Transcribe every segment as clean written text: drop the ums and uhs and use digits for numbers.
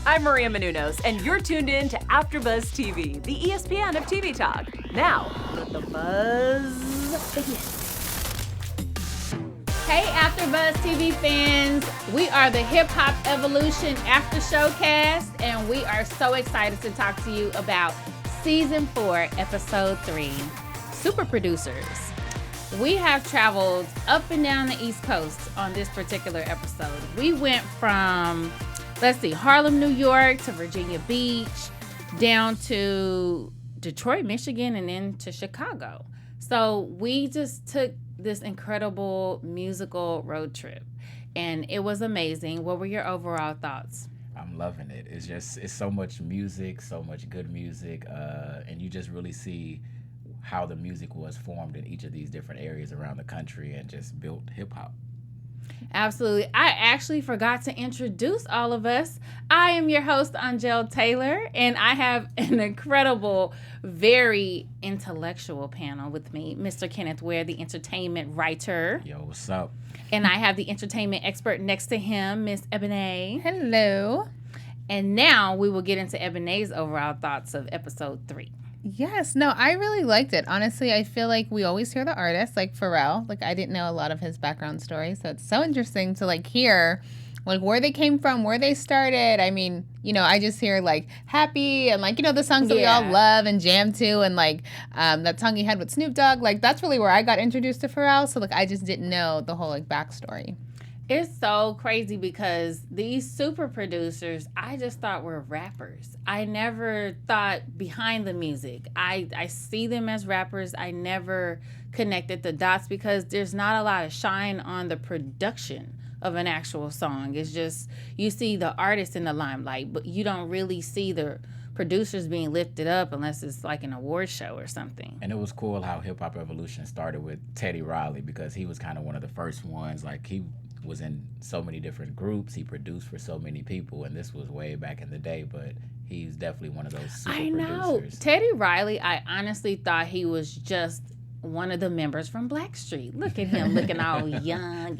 I'm Maria Menounos, and you're tuned in to AfterBuzz TV, the ESPN of TV talk. Now, let the buzz begin. Hey, AfterBuzz TV fans. We are the Hip Hop Evolution After Showcast, and we are so excited to talk to you about Season 4, Episode 3, Super Producers. We have traveled up and down the East Coast on this particular episode. We went from, Harlem, New York to Virginia Beach, down to Detroit, Michigan, and then to Chicago. So we just took this incredible musical road trip, and it was amazing. What were your overall thoughts? I'm loving it. It's so much music, so much good music, and you just really see how the music was formed in each of these different areas around the country and just built hip-hop. Absolutely. I actually forgot to introduce all of us. I am your host, Angele Taylor, and I have an incredible, very intellectual panel with me, Mr. Kenneth Ware, the entertainment writer. Yo, what's up? And I have the entertainment expert next to him, Miss Ebone. Hello. And now we will get into Ebone's overall thoughts of episode 3. Yes, no, I really liked it. Honestly, I feel like we always hear the artists, like Pharrell. Like, I didn't know a lot of his background story, so it's so interesting to, hear, where they came from, where they started. I mean, I just hear, Happy and, the songs that we all love and jam to, and, that song he had with Snoop Dogg. That's really where I got introduced to Pharrell, so, I just didn't know the whole, backstory. It's so crazy because these super producers, I just thought were rappers. I never thought behind the music. I see them as rappers. I never connected the dots because there's not a lot of shine on the production of an actual song. It's just, you see the artist in the limelight, but you don't really see the producers being lifted up unless it's an award show or something. And it was cool how Hip Hop Evolution started with Teddy Riley, because he was kind of one of the first ones. He was in so many different groups. He produced for so many people, and this was way back in the day, but he's definitely one of those super producers. Teddy Riley, I honestly thought he was just one of the members from Blackstreet. Look at him looking all young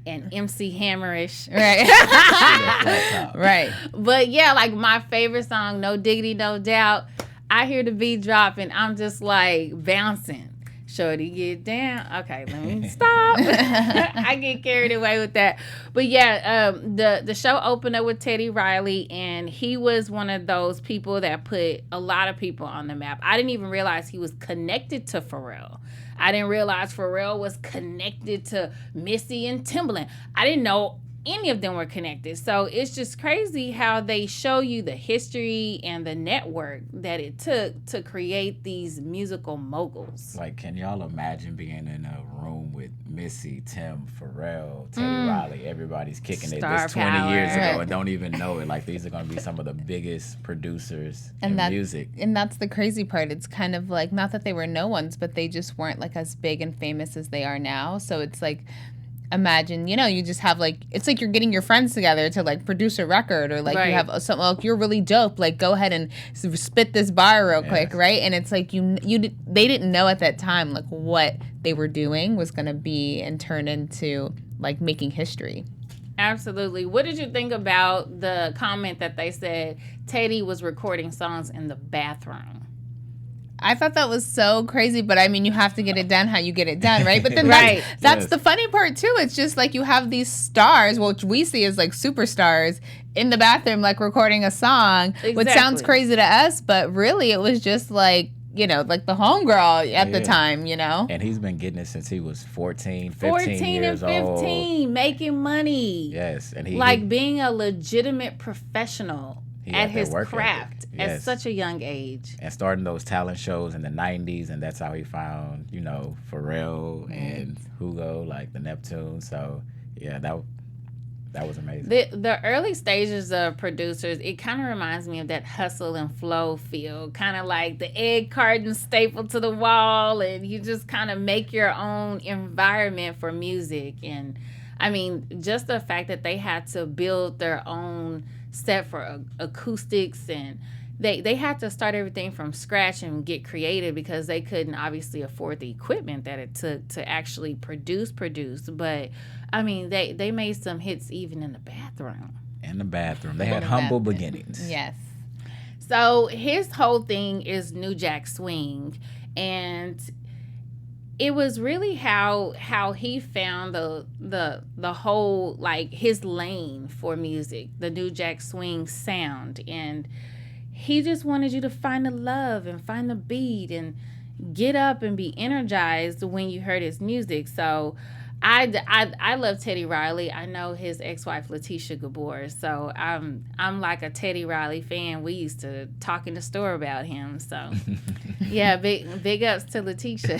and MC Hammerish. Right. Right. But yeah, my favorite song, No Diggity, No Doubt, I hear the beat drop and I'm just bouncing. Shorty, get down. Okay, let me stop. I get carried away with that. But yeah, the show opened up with Teddy Riley, and he was one of those people that put a lot of people on the map. I didn't even realize he was connected to Pharrell. I didn't realize Pharrell was connected to Missy and Timbaland. I didn't know any of them were connected. So it's just crazy how they show you the history and the network that it took to create these musical moguls. Can y'all imagine being in a room with Missy, Tim, Pharrell, Teddy Riley? Everybody's kicking it this 20 years ago and don't even know it. These are going to be some of the biggest producers in music. And that's the crazy part. It's kind of not that they were no ones, but they just weren't as big and famous as they are now. So it's imagine, you just have it's you're getting your friends together to produce a record, or right. You have something you're really dope, go ahead and spit this bar real quick, right? And it's they didn't know at that time what they were doing was going to be and turn into making history. Absolutely. What did you think about the comment that they said Teddy was recording songs in the bathroom? I thought that was so crazy, but I mean, you have to get it done how you get it done, right? But then right. that's the funny part too. It's just you have these stars, which we see as superstars, in the bathroom, recording a song, which sounds crazy to us, but really it was just the homegirl at the time, And he's been getting it since he was 15 years old. 15, making money. Yes. And he being a legitimate professional at his craft at such a young age. And starting those talent shows in the 90s, and that's how he found, Pharrell and Hugo, the Neptunes. So, yeah, that was amazing. The early stages of producers, it kind of reminds me of that hustle and flow feel, kind of like the egg carton stapled to the wall, and you just kind of make your own environment for music. And, I mean, just the fact that they had to build their own set for acoustics, and they had to start everything from scratch and get creative because they couldn't obviously afford the equipment that it took to actually produce. But I mean, they made some hits even in the bathroom. In the bathroom. They had humble beginnings. Yes. So his whole thing is New Jack Swing, and it was really how he found the whole, like, his lane for music, the New Jack Swing sound, and he just wanted you to find the love and find the beat and get up and be energized when you heard his music. So I love Teddy Riley. I know his ex-wife Letitia Gabor, so I'm like a Teddy Riley fan. We used to talk in the store about him. So yeah, big ups to Letitia.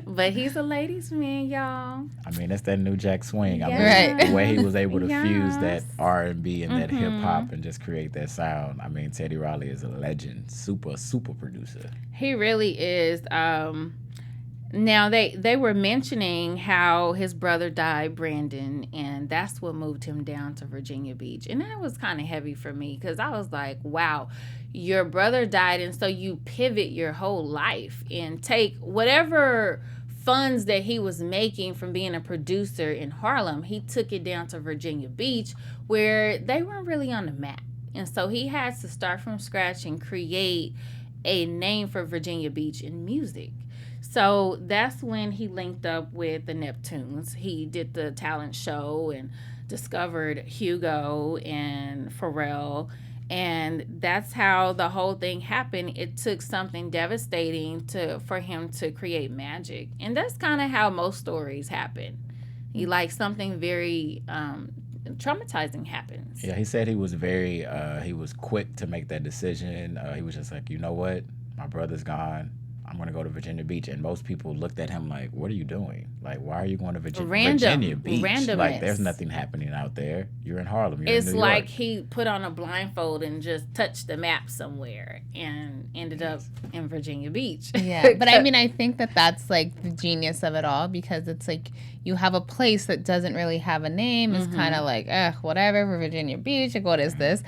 But he's a ladies' man, y'all. I mean, that's that New Jack Swing. I mean, Right. the way he was able to fuse that Yes. R&B and that hip hop and just create that sound. I mean, Teddy Riley is a legend, super producer. He really is. Now they were mentioning how his brother died, Brandon, and that's what moved him down to Virginia Beach. And that was kind of heavy for me because I was like, wow, your brother died, and so you pivot your whole life and take whatever funds that he was making from being a producer in Harlem, he took it down to Virginia Beach where they weren't really on the map. And so he had to start from scratch and create a name for Virginia Beach in music. So that's when he linked up with the Neptunes. He did the talent show and discovered Hugo and Pharrell. And that's how the whole thing happened. It took something devastating for him to create magic. And that's kind of how most stories happen. Something very traumatizing happens. Yeah, he said he was he was quick to make that decision. He was just like, you know what? My brother's gone. I'm going to go to Virginia Beach. And most people looked at him like, what are you doing? Like, why are you going to Virginia Beach? Randomness. Like, there's nothing happening out there. You're in Harlem. You're It's in New like York. he put on a blindfold and just touched the map somewhere and ended up in Virginia Beach. Yeah, but I mean, I think that's like the genius of it all, because it's like you have a place that doesn't really have a name. It's kind of like, whatever, for Virginia Beach, like, what is this?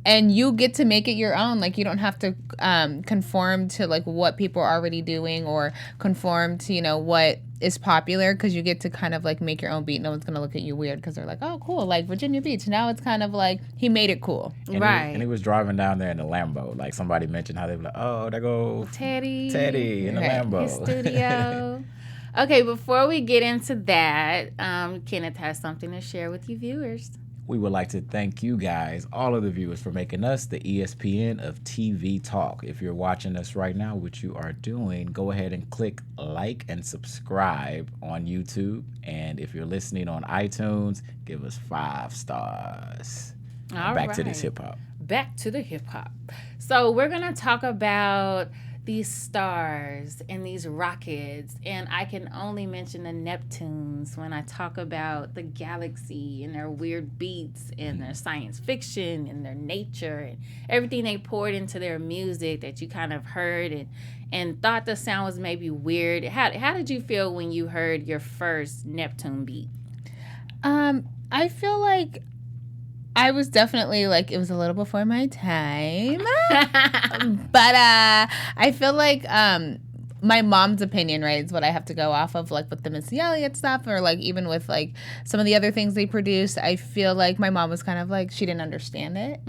And you get to make it your own. Like, you don't have to conform to like what people are already doing or conform to, you know, what is popular, because you get to kind of like make your own beat. No one's gonna look at you weird because they're like, oh, cool, like Virginia Beach. Now it's kind of like he made it cool. Right. And he was driving down there in the Lambo. Like, somebody mentioned how they were like, oh, there go Teddy in the Lambo. his studio. Okay, before we get into that, Kenneth has something to share with you viewers. We would like to thank you guys, all of the viewers, for making us the ESPN of TV talk. If you're watching us right now, which you are doing, go ahead and click like and subscribe on YouTube. And if you're listening on iTunes, give us 5 stars. All Back to right. this hip hop. Back to the hip hop. So we're going to talk about these stars and these rockets, and I can only mention the Neptunes when I talk about the galaxy and their weird beats and their science fiction and their nature and everything they poured into their music that you kind of heard and thought the sound was maybe weird. How did you feel when you heard your first Neptune beat? I feel like I was definitely like, it was a little before my time, but I feel like my mom's opinion, right, is what I have to go off of, like with the Missy Elliott stuff, or like even with like some of the other things they produce. I feel like my mom was kind of like, she didn't understand it,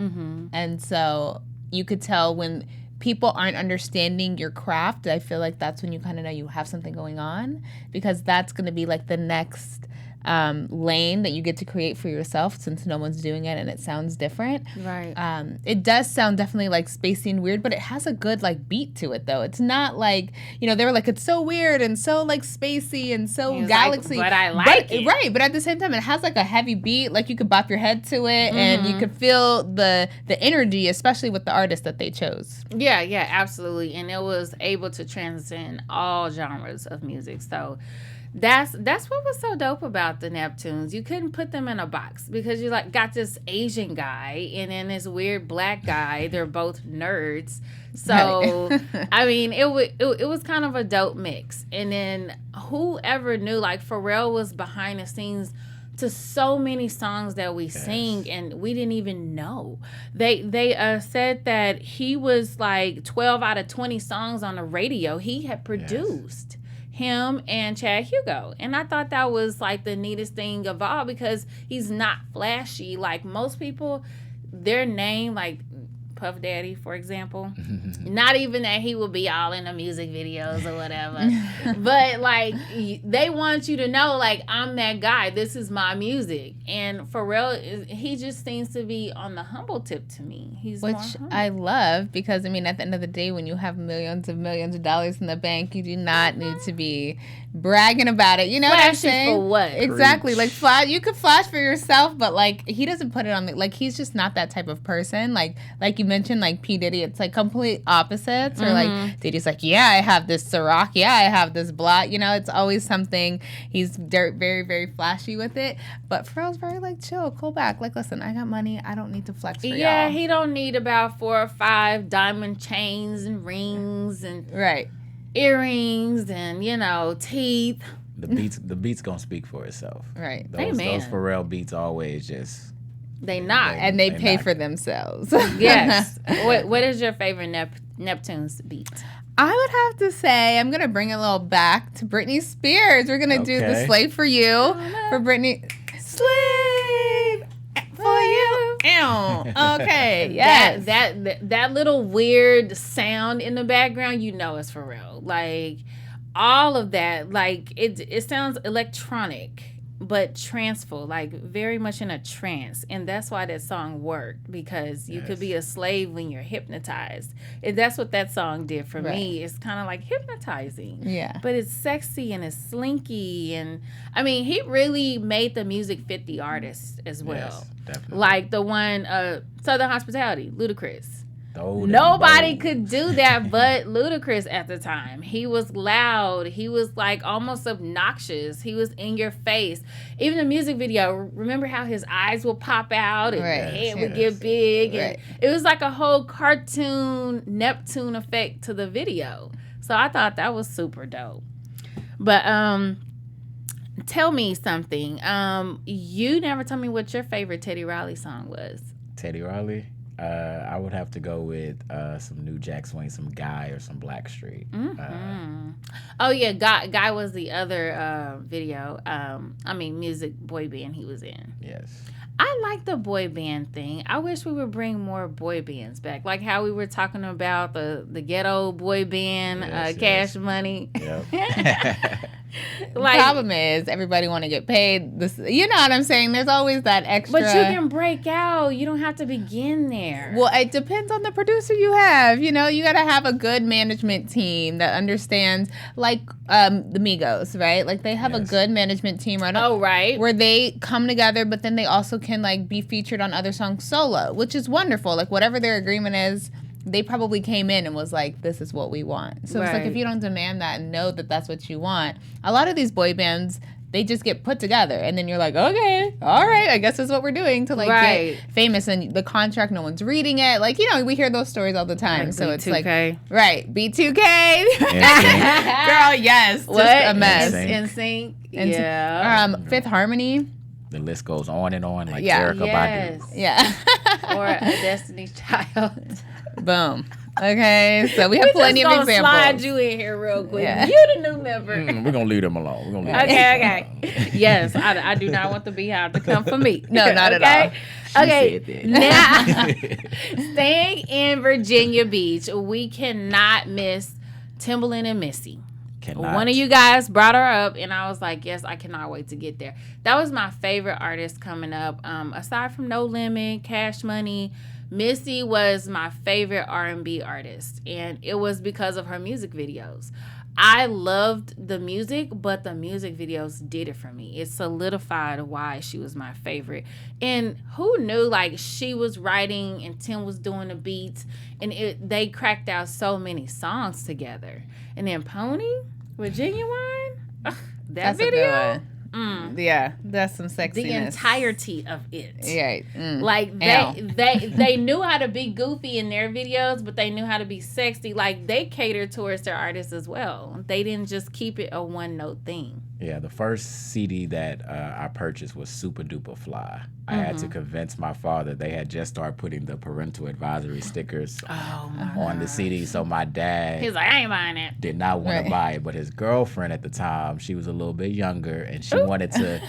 and so you could tell when people aren't understanding your craft. I feel like that's when you kind of know you have something going on, because that's going to be like the next lane that you get to create for yourself, since no one's doing it and it sounds different. Right. It does sound definitely like spacey and weird, but it has a good like beat to it though. It's not like, you know, they were like, it's so weird and so like spacey and so galaxy. Like, but I like it. Right, but at the same time it has like a heavy beat, like you could bop your head to it and you could feel the energy, especially with the artist that they chose. Yeah, absolutely. And it was able to transcend all genres of music. So that's what was so dope about the Neptunes. You couldn't put them in a box, because you like got this Asian guy and then this weird black guy. They're both nerds. So Right. I mean, it was kind of a dope mix. And then whoever knew, like Pharrell was behind the scenes to so many songs that we sing, and we didn't even know. They said that he was like 12 out of 20 songs on the radio he had produced. him and Chad Hugo. And I thought that was like the neatest thing of all, because he's not flashy. Like most people, their name, like Puff Daddy, for example, not even that he would be all in the music videos or whatever, but like they want you to know, like, I'm that guy, this is my music. And Pharrell, he just seems to be on the humble tip to me. He's Which more humble. I love, because I mean, at the end of the day, when you have millions of dollars in the bank, you do not need to be bragging about it. You know what I'm Flashy saying? for what? Exactly. Like flash, you could flash for yourself, but like he doesn't put it on. Like he's just not that type of person. Like you mentioned, like P Diddy, it's like complete opposites. Or like Diddy's like, yeah, I have this Ciroc. Yeah, I have this blot. You know, it's always something. He's very, very flashy with it. But Pharrell's very like chill, cool back. Like, listen, I got money. I don't need to flex for Yeah, y'all. he don't need about 4 or 5 diamond chains and rings and Right. earrings and, you know, teeth. The beats gonna speak for itself. Right. Those Amen. Pharrell beats always just They not. And they They pay not. for themselves. Yes. What is your favorite Neptunes beat? I would have to say, I'm going to bring it a little back to Britney Spears. We're going to do the Okay. Slave for You for Britney. Slave for you. Ow. Okay, yes. That little weird sound in the background, you know it's Pharrell. Like all of that, like it sounds electronic, but tranceful, like very much in a trance. And that's why that song worked, because you could be a slave when you're hypnotized. And that's what that song did for me. It's kind of like hypnotizing. Yeah. But it's sexy and it's slinky. And I mean, he really made the music fit the artist as well. Yes, definitely. Like the one, Southern Hospitality, Ludacris. Throw them Nobody bows. could do that but Ludacris at the time. He was loud. He was like almost obnoxious. He was in your face. Even the music video, remember how his eyes will pop out and Right. the head would Yes. get big. And Right. it was like a whole cartoon Neptune effect to the video. So I thought that was super dope. But tell me something. You never told me what your favorite Teddy Riley song was. Teddy Riley. I would have to go with some New Jack Swing, some Guy, or some Blackstreet. Oh yeah, Guy was the other video. Music boy band he was in. Yes. I like the boy band thing. I wish we would bring more boy bands back, like how we were talking about the ghetto boy band, Yes, Cash yes. Money. Yep. The problem is everybody want to get paid. This, you know what I'm saying? There's always that extra. But you can break out. You don't have to begin there. Well, it depends on the producer you have. You know, you got to have a good management team that understands, like the Migos, right? Like they have a Yes. good management team, right? Oh, right. Where they come together, but then they also can like be featured on other songs solo, which is wonderful. Like whatever their agreement is, they probably came in and was like, this is what we want. So it's like, Right. if you don't demand that and know that that's what you want, a lot of these boy bands, they just get put together and then you're like, okay, all right, I guess that's what we're doing to like Right. get famous. And the contract, no one's reading it. Like, you know, we hear those stories all the time. Like so it's like, B2K. right, B2K. NSYNC. Girl, yes. What? Just a mess. NSYNC. NSYNC. Yeah. Fifth Harmony. The list goes on and on, like Yeah. Erykah Yes. Badu. Yeah. Or a Destiny's Child. Boom. Okay, so we have We plenty just of gonna examples. slide you in here real quick. Yeah. You the new member. We're gonna leave them alone. We're gonna leave Okay, them okay. Yes, I do not want the Beehive to come for me. No, not at all. Okay, said that. now staying in Virginia Beach, we cannot miss Timbaland and Missy. Cannot. One of you guys brought her up, and I was like, yes, I cannot wait to get there. That was my favorite artist coming up. Aside from No Limit, Cash Money, Missy was my favorite R&B artist, and it was because of her music videos. I loved the music, but the music videos did it for me. It solidified why she was my favorite. And who knew, like, she was writing and Tim was doing the beats, and they cracked out so many songs together. And then Pony, Virginia Wine, ugh, that That's video, a good one. Yeah, that's some sexiness. the entirety of it. Yeah. Like Ow. they knew how to be goofy in their videos, but they knew how to be sexy. Like they catered towards their artists as well. They didn't just keep it a one note thing. Yeah, the first CD that I purchased was Super Duper Fly. I had to convince my father. They had just started putting the parental advisory stickers on the CD, so my dad He's like, I ain't buying it. did not want to buy it. But his girlfriend at the time, she was a little bit younger, and she wanted to,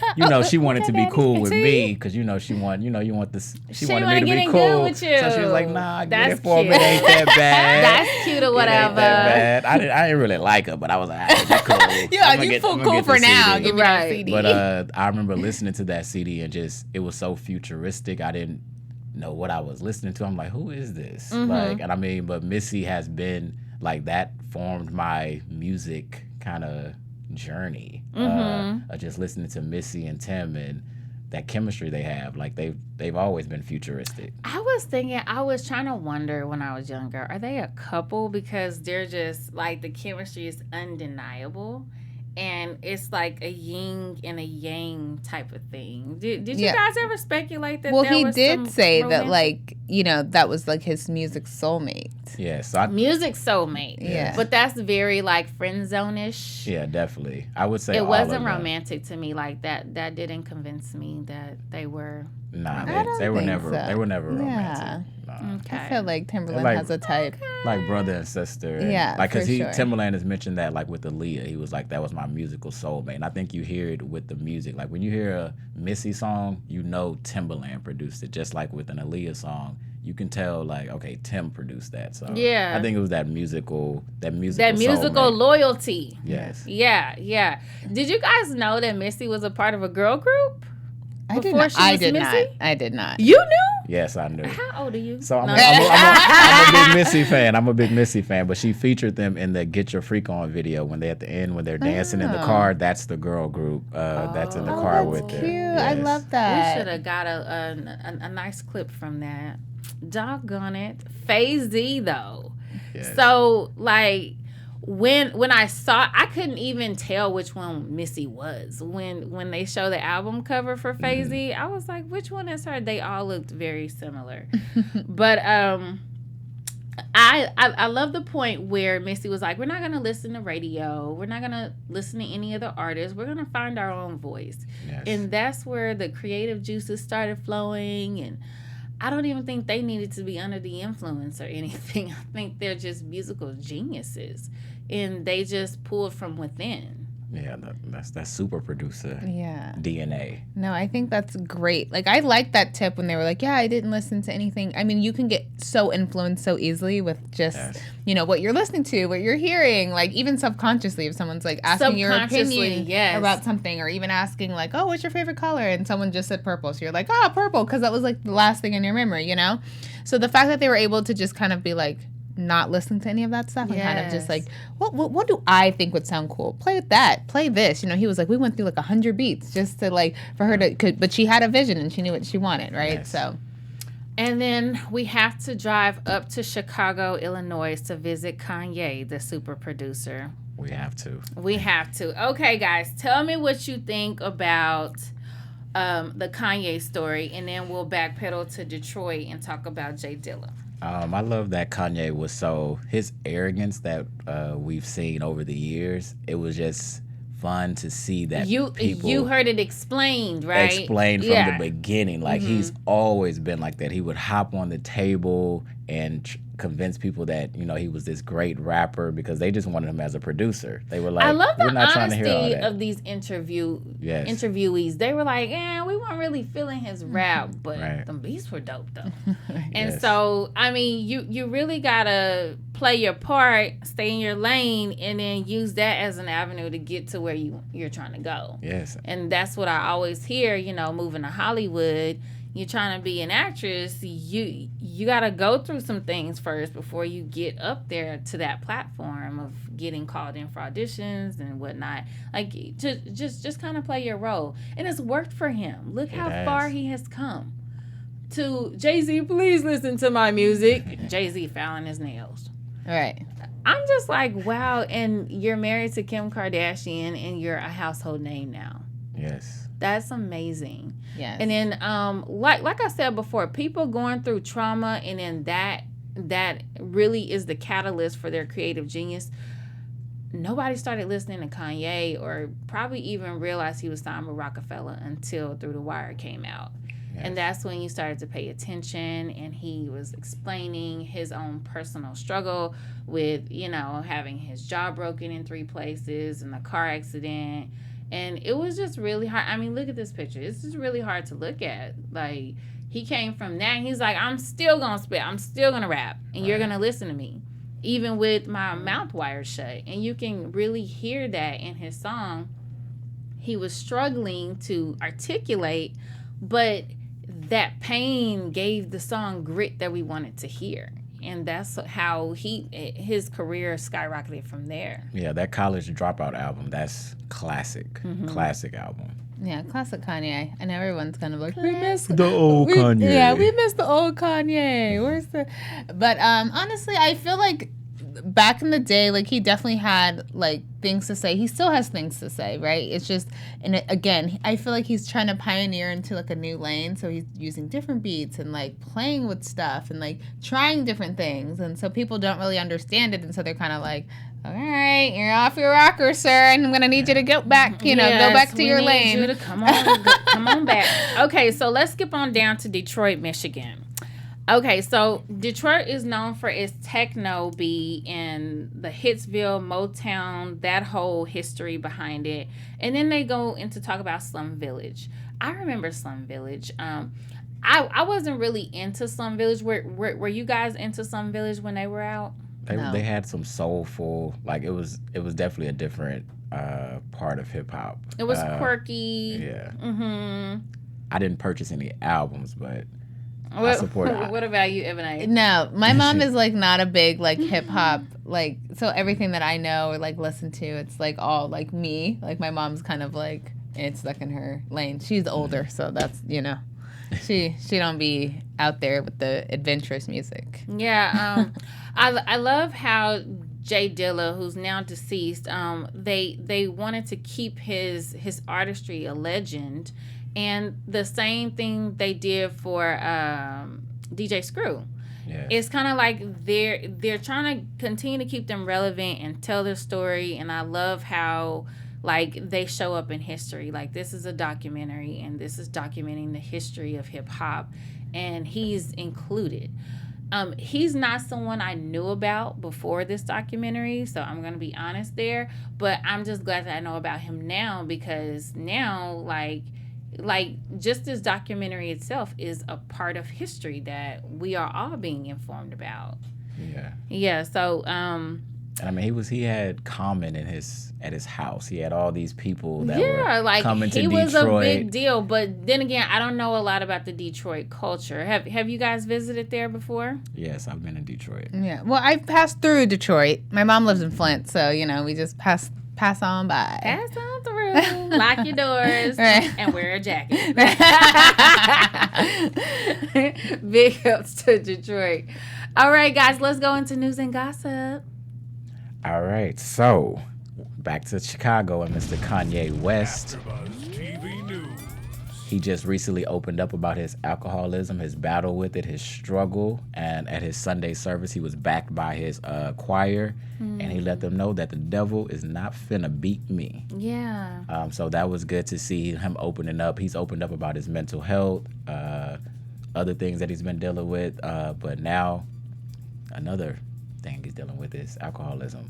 she wanted to be cool with me because she wanted, you want this. She wanted me to be cool with you. So she was like, "Nah, get That's it for me. cute. It ain't that bad. That's cute or whatever. It ain't that bad." I didn't really like her, but I was like, "All right, cool." You feel cool for now. Give me that CD. But I remember listening to that CD and just it was so futuristic. I didn't know what I was listening to. I'm like, who is this? But Missy has been like that. Formed my music kind of journey. Of just listening to Missy and Tim and that chemistry they have. Like they've always been futuristic. I was trying to wonder when I was younger, are they a couple? Because they're just like the chemistry is undeniable. And it's like a yin and a yang type of thing. Did you guys ever speculate that? Well, there he was did some say romantic? that, like, that was like his music soulmate. Yeah, so music soulmate. Yeah. But that's very like friend zone-ish. Yeah, definitely. I would say it all wasn't of them. romantic to me like that. That didn't convince me that they were. Nah, I don't they were think never. so. They were never Yeah. romantic. Nah. Okay. I feel like Timbaland Like- has a type. Like brother and sister. And Yeah, like because for sure. Timbaland has mentioned that like with Aaliyah, he was like that was my musical soulmate. And I think you hear it with the music. Like when you hear a Missy song, Timbaland produced it. Just like with an Aaliyah song, you can tell like okay, Tim produced that. So Yeah. I think it was that musical musical soulmate. loyalty. Yes. Yeah. Did you guys know that Missy was a part of a girl group? I did Before not. she I was did Missy? not. I did not. You knew? Yes, I knew. How old are you? So I'm No. a big Missy fan. I'm a big Missy fan, but she featured them in the "Get Your Freak On" video when they at the end when they're dancing in the car. That's the girl group that's in the car with That's them. cute. I Yes. love We that. should have got a nice clip from that. Doggone it. Phase Z though. Yes. So like when I saw, I couldn't even tell which one Missy was. When they show the album cover for Phase Z, I was like, which one is her? They all looked very similar. But I love the point where Missy was like, we're not going to listen to radio. We're not going to listen to any other artists. We're going to find our own voice. Yes. And that's where the creative juices started flowing. And I don't even think they needed to be under the influence or anything. I think they're just musical geniuses. And they just pulled from within. Yeah, that's super producer Yeah. DNA. No, I think that's great. Like, I like that tip when they were like, yeah, I didn't listen to anything. I mean, you can get so influenced so easily with just, what you're listening to, what you're hearing. Like, even subconsciously, if someone's, like, asking your opinion about something, or even asking, like, oh, what's your favorite color? And someone just said purple. So you're like, oh, purple, because that was, like, the last thing in your memory, So the fact that they were able to just kind of be, like, not listen to any of that stuff and kind of just like, what do I think would sound cool? Play that, play this. He was like, we went through like 100 beats just to like for her to, but she had a vision and she knew what she wanted, right? Yes. So, and then we have to drive up to Chicago, Illinois to visit Kanye, the super producer. We have to. Okay, guys, tell me what you think about the Kanye story, and then we'll backpedal to Detroit and talk about J Dilla. I love that Kanye was his arrogance that we've seen over the years. It was just fun to see that people you heard it explained, right? Explained from the beginning. Like he's always been like that. He would hop on the table and convince people that he was this great rapper because they just wanted him as a producer. They were like, I love the we're not trying to hear all honesty that. of these interviewees. They were like, we weren't really feeling his rap, but the beats were dope though. And so, I mean, you really gotta play your part, stay in your lane, and then use that as an avenue to get to where you're trying to go. Yes. And that's what I always hear, moving to Hollywood. You're trying to be an actress, you got to go through some things first before you get up there to that platform of getting called in for auditions and whatnot. Like, just kind of play your role. And it's worked for him. Look how far he has come. To Jay-Z, please listen to my music. Jay-Z filing his nails. all right. I'm just like, wow, and you're married to Kim Kardashian and you're a household name now. Yes. That's amazing. Yes. And then, like I said before, people going through trauma, and then that really is the catalyst for their creative genius. nobody started listening to Kanye or probably even realized he was signed with Rockefeller until Through the Wire came out. Yes. And that's when you started to pay attention, and he was explaining his own personal struggle with, you know, having his jaw broken in 3 places and a car accident. And it was just really hard. I mean, look at this picture. It's just really hard to look at. Like, he came from that, and he's like, I'm still going to spit. I'm still going to rap, and you're going to listen to me, even with my mouth wired shut. And you can really hear that in his song. He was struggling to articulate, but that pain gave the song grit that we wanted to hear. And that's how his career skyrocketed from there. Yeah, that College Dropout album, that's classic. Mm-hmm. Classic album. Yeah, classic Kanye. And everyone's kind of like, we miss the old Kanye. Yeah, we miss the old Kanye. Where's the... But honestly, I feel like back in the day, like, he definitely had, like, things to say. He still has things to say, right? It's just, and again, I feel like he's trying to pioneer into, like, a new lane. So he's using different beats and, like, playing with stuff and, like, trying different things. And so people don't really understand it. And so they're kind of like, all right, you're off your rocker, sir, and I'm going to need you to go back, go back to your lane. You to come on back. Okay, so let's skip on down to Detroit, Michigan. Okay, so Detroit is known for its techno beat and the Hitsville, Motown, that whole history behind it. And then they go into talk about Slum Village. I remember Slum Village. I wasn't really into Slum Village. Were you guys into Slum Village when they were out? They had some soulful, like, it was definitely a different part of hip hop. It was quirky. Yeah. Mm-hmm. I didn't purchase any albums, but I support it. What about you, Ebone? No, my mom is, like, not a big, like, hip hop, like, so everything that I know or, like, listen to, it's, like, all, like, me. Like, my mom's kind of, like, it's stuck in her lane. She's older, so that's, she don't be out there with the adventurous music. Yeah, I love how Jay Dilla, who's now deceased, they wanted to keep his artistry a legend, and the same thing they did for DJ Screw. Yeah. It's kind of like they're trying to continue to keep them relevant and tell their story, and I love how, like, they show up in history. Like, this is a documentary, and this is documenting the history of hip-hop, and he's included. He's not someone I knew about before this documentary, so I'm going to be honest there, but I'm just glad that I know about him now, because now, like just this documentary itself is a part of history that we are all being informed about. Yeah, so... And I mean, he had Common at his house. He had all these people that were coming to Detroit. He was a big deal. But then again, I don't know a lot about the Detroit culture. Have you guys visited there before? Yes, I've been in Detroit. Yeah, well, I passed through Detroit. My mom lives in Flint, so we just pass on by. Pass on through. Lock your doors and wear a jacket. Big ups to Detroit. All right, guys, let's go into news and gossip. All right, so back to Chicago and Mr. Kanye West. AfterBuzz TV News. He just recently opened up about his alcoholism, his battle with it, his struggle, and at his Sunday service, he was backed by his choir, and he let them know that the devil is not finna beat me. Yeah. So that was good to see him opening up. He's opened up about his mental health, other things that he's been dealing with, but now another thing he's dealing with is alcoholism.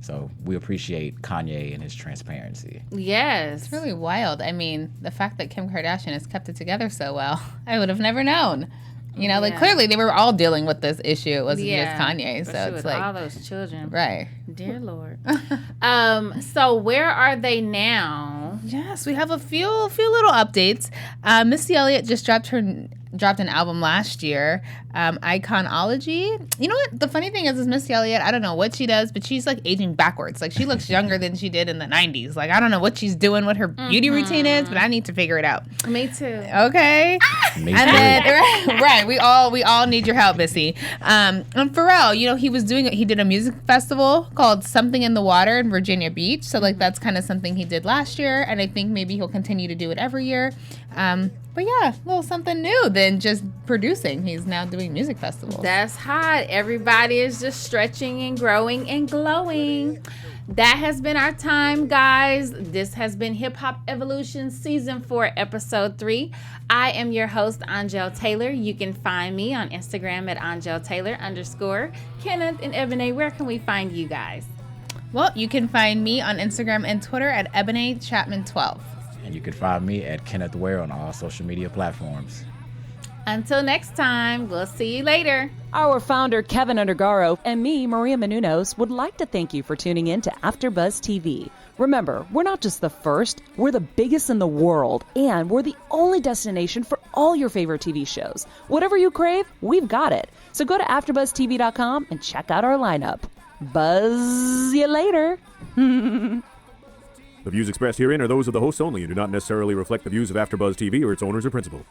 So we appreciate Kanye and his transparency. Yes. It's really wild. I mean, the fact that Kim Kardashian has kept it together so well, I would have never known. Like, clearly they were all dealing with this issue. It wasn't just Kanye. So it's like all those children. Right. Dear Lord. So where are they now? Yes, we have a few little updates. Missy Elliott just dropped an album last year, Iconology. You know what? The funny thing is Missy Elliott, I don't know what she does, but she's, like, aging backwards. Like, she looks younger than she did in the 90s. Like, I don't know what she's doing, what her beauty routine is, but I need to figure it out. Me too. Okay. Me And too. then, right, we all need your help, Missy. And Pharrell, he did a music festival called Something in the Water in Virginia Beach. So, like, that's kind of something he did last year, and I think maybe he'll continue to do it every year. But yeah, a little something new than just producing. He's now doing music festivals. That's hot. Everybody is just stretching and growing and glowing. That has been our time, guys. This has been Hip Hop Evolution Season 4, Episode 3. I am your host, Angele Taylor. You can find me on Instagram at AngeleTaylor_. Kenneth and Ebone, where can we find you guys? Well, you can find me on Instagram and Twitter at Ebone Chatman 12. And you can find me at Kenneth Ware on all social media platforms. Until next time, we'll see you later. Our founder, Keven Undergaro, and me, Maria Menounos, would like to thank you for tuning in to AfterBuzz TV. Remember, we're not just the first, we're the biggest in the world, and we're the only destination for all your favorite TV shows. Whatever you crave, we've got it. So go to AfterBuzzTV.com and check out our lineup. Buzz you later. The views expressed herein are those of the hosts only and do not necessarily reflect the views of AfterBuzz TV or its owners or principals.